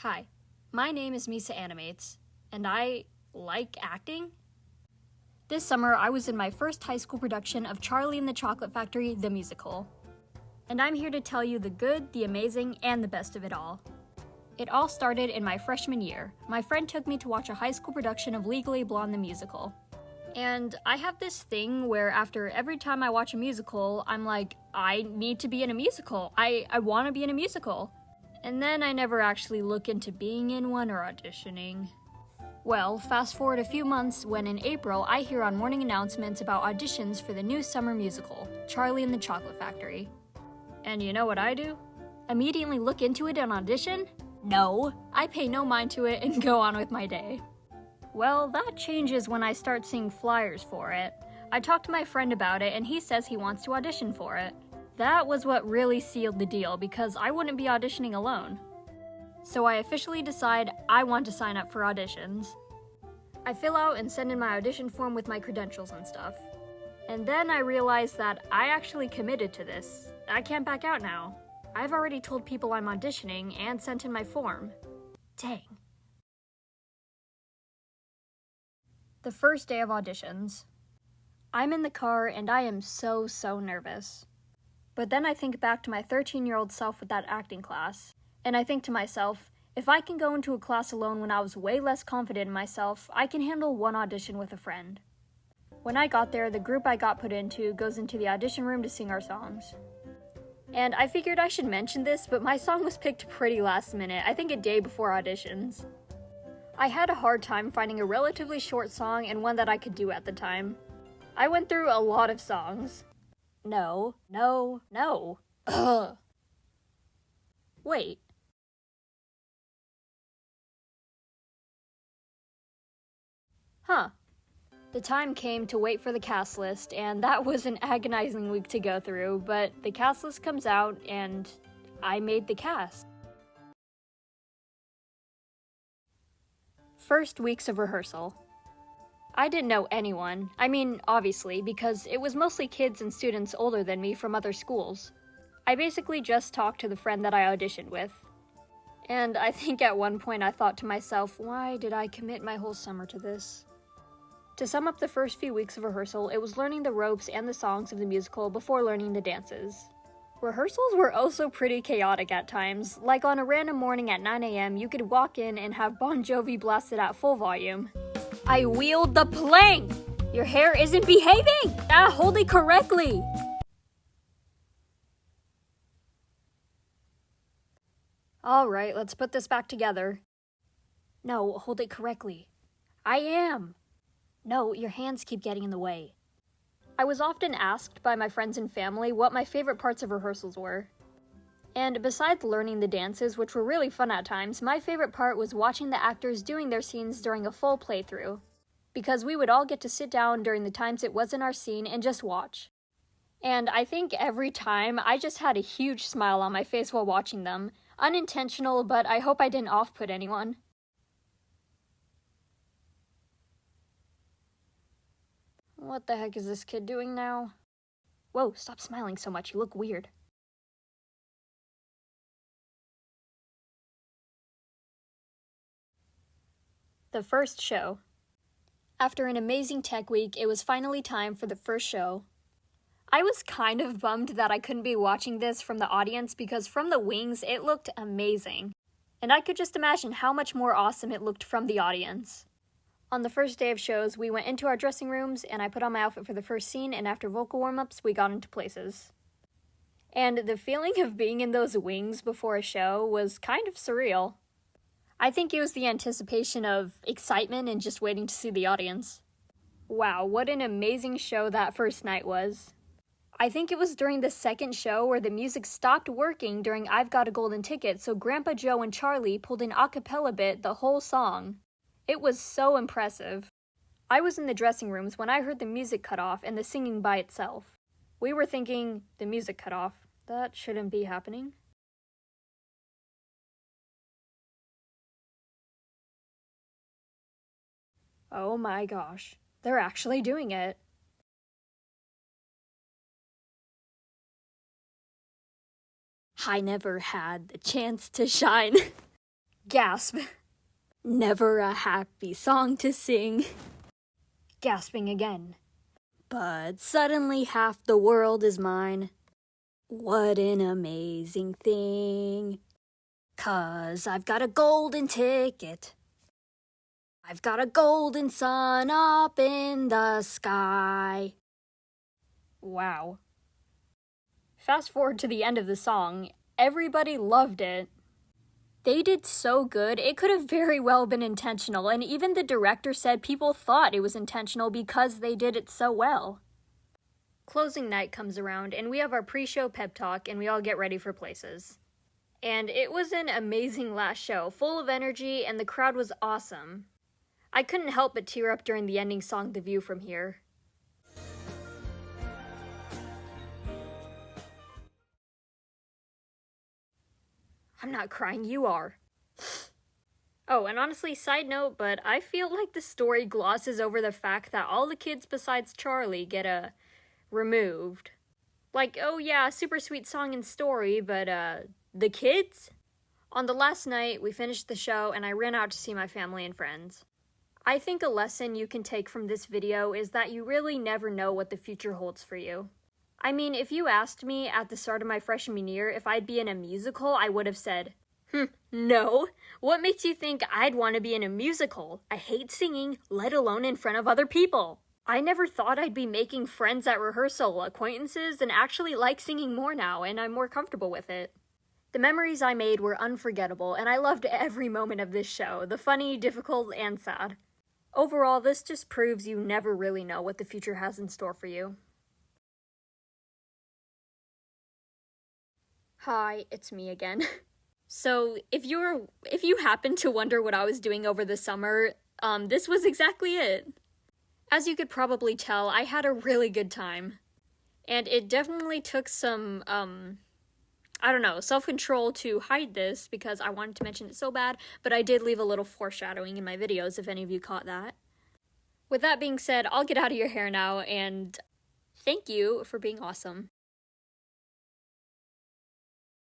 Hi, my name is Misa Animates, and I like acting. This summer, I was in my first high school production of Charlie and the Chocolate Factory, the musical. And I'm here to tell you the good, the amazing, and the best of it all. It all started in my freshman year. My friend took me to watch a high school production of Legally Blonde the musical. And I have this thing where after every time I watch a musical, I'm like, I need to be in a musical. I want to be in a musical. And then I never actually look into being in one or auditioning. Well, fast forward a few months when in April I hear on morning announcements about auditions for the new summer musical, Charlie and the Chocolate Factory. And you know what I do? Immediately look into it and audition? No, I pay no mind to it and go on with my day. Well, that changes when I start seeing flyers for it. I talked to my friend about it and he says he wants to audition for it. That was what really sealed the deal because I wouldn't be auditioning alone. So I officially decide I want to sign up for auditions. I fill out and send in my audition form with my credentials and stuff. And then I realize that I actually committed to this. I can't back out now. I've already told people I'm auditioning and sent in my form. Dang. The first day of auditions. I'm in the car and I am so nervous. But then I think back to my 13-year-old self with that acting class, and I think to myself, if I can go into a class alone when I was way less confident in myself, I can handle one audition with a friend. When I got there, the group I got put into goes into the audition room to sing our songs. And I figured I should mention this, but my song was picked pretty last minute, I think a day before auditions. I had a hard time finding a relatively short song and one that I could do at the time. I went through a lot of songs. No. Ugh. Wait. Huh. The time came to wait for the cast list, and that was an agonizing week to go through, but the cast list comes out, and I made the cast. First weeks of rehearsal. I didn't know anyone. I mean, obviously, because it was mostly kids and students older than me from other schools. I basically just talked to the friend that I auditioned with. And I think at one point I thought to myself, why did I commit my whole summer to this? To sum up the first few weeks of rehearsal, it was learning the ropes and the songs of the musical before learning the dances. Rehearsals were also pretty chaotic at times. Like on a random morning at 9 a.m., you could walk in and have Bon Jovi blasted at full volume. I wheeled the plank! Your hair isn't behaving! Hold it correctly! Alright, let's put this back together. No, hold it correctly. I am! No, your hands keep getting in the way. I was often asked by my friends and family what my favorite parts of rehearsals were. And besides learning the dances, which were really fun at times, my favorite part was watching the actors doing their scenes during a full playthrough. Because we would all get to sit down during the times it wasn't our scene and just watch. And I think every time, I just had a huge smile on my face while watching them. Unintentional, but I hope I didn't off-put anyone. What the heck is this kid doing now? Whoa, stop smiling so much, you look weird. The first show. After an amazing tech week, it was finally time for the first show. I was kind of bummed that I couldn't be watching this from the audience because from the wings, it looked amazing. And I could just imagine how much more awesome it looked from the audience. On the first day of shows, we went into our dressing rooms and I put on my outfit for the first scene, and after vocal warm-ups, we got into places. And the feeling of being in those wings before a show was kind of surreal. I think it was the anticipation of excitement and just waiting to see the audience. Wow, what an amazing show that first night was. I think it was during the second show where the music stopped working during I've Got a Golden Ticket, so Grandpa Joe and Charlie pulled an a cappella bit the whole song. It was so impressive. I was in the dressing rooms when I heard the music cut off and the singing by itself. We were thinking, the music cut off, that shouldn't be happening. Oh my gosh, they're actually doing it. I never had the chance to shine. Gasp. Never a happy song to sing. Gasping again. But suddenly half the world is mine. What an amazing thing. 'Cause I've got a golden ticket. I've got a golden sun up in the sky. Wow. Fast forward to the end of the song. Everybody loved it. They did so good, it could have very well been intentional, and even the director said people thought it was intentional because they did it so well. Closing night comes around, and we have our pre-show pep talk, and we all get ready for places. And it was an amazing last show, full of energy, and the crowd was awesome. I couldn't help but tear up during the ending song, The View from Here. I'm not crying, you are. Oh, and honestly, side note, but I feel like the story glosses over the fact that all the kids besides Charlie get removed. Like, oh yeah, super sweet song and story, but the kids? On the last night, we finished the show and I ran out to see my family and friends. I think a lesson you can take from this video is that you really never know what the future holds for you. I mean, if you asked me at the start of my freshman year if I'd be in a musical, I would have said, no. What makes you think I'd want to be in a musical? I hate singing, let alone in front of other people. I never thought I'd be making friends at rehearsal, acquaintances, and actually like singing more now, and I'm more comfortable with it. The memories I made were unforgettable, and I loved every moment of this show, the funny, difficult, and sad. Overall, this just proves you never really know what the future has in store for you. Hi, it's me again. So, if you happen to wonder what I was doing over the summer, this was exactly it. As you could probably tell, I had a really good time. And it definitely took some, self-control to hide this because I wanted to mention it so bad, but I did leave a little foreshadowing in my videos if any of you caught that. With that being said, I'll get out of your hair now, and thank you for being awesome.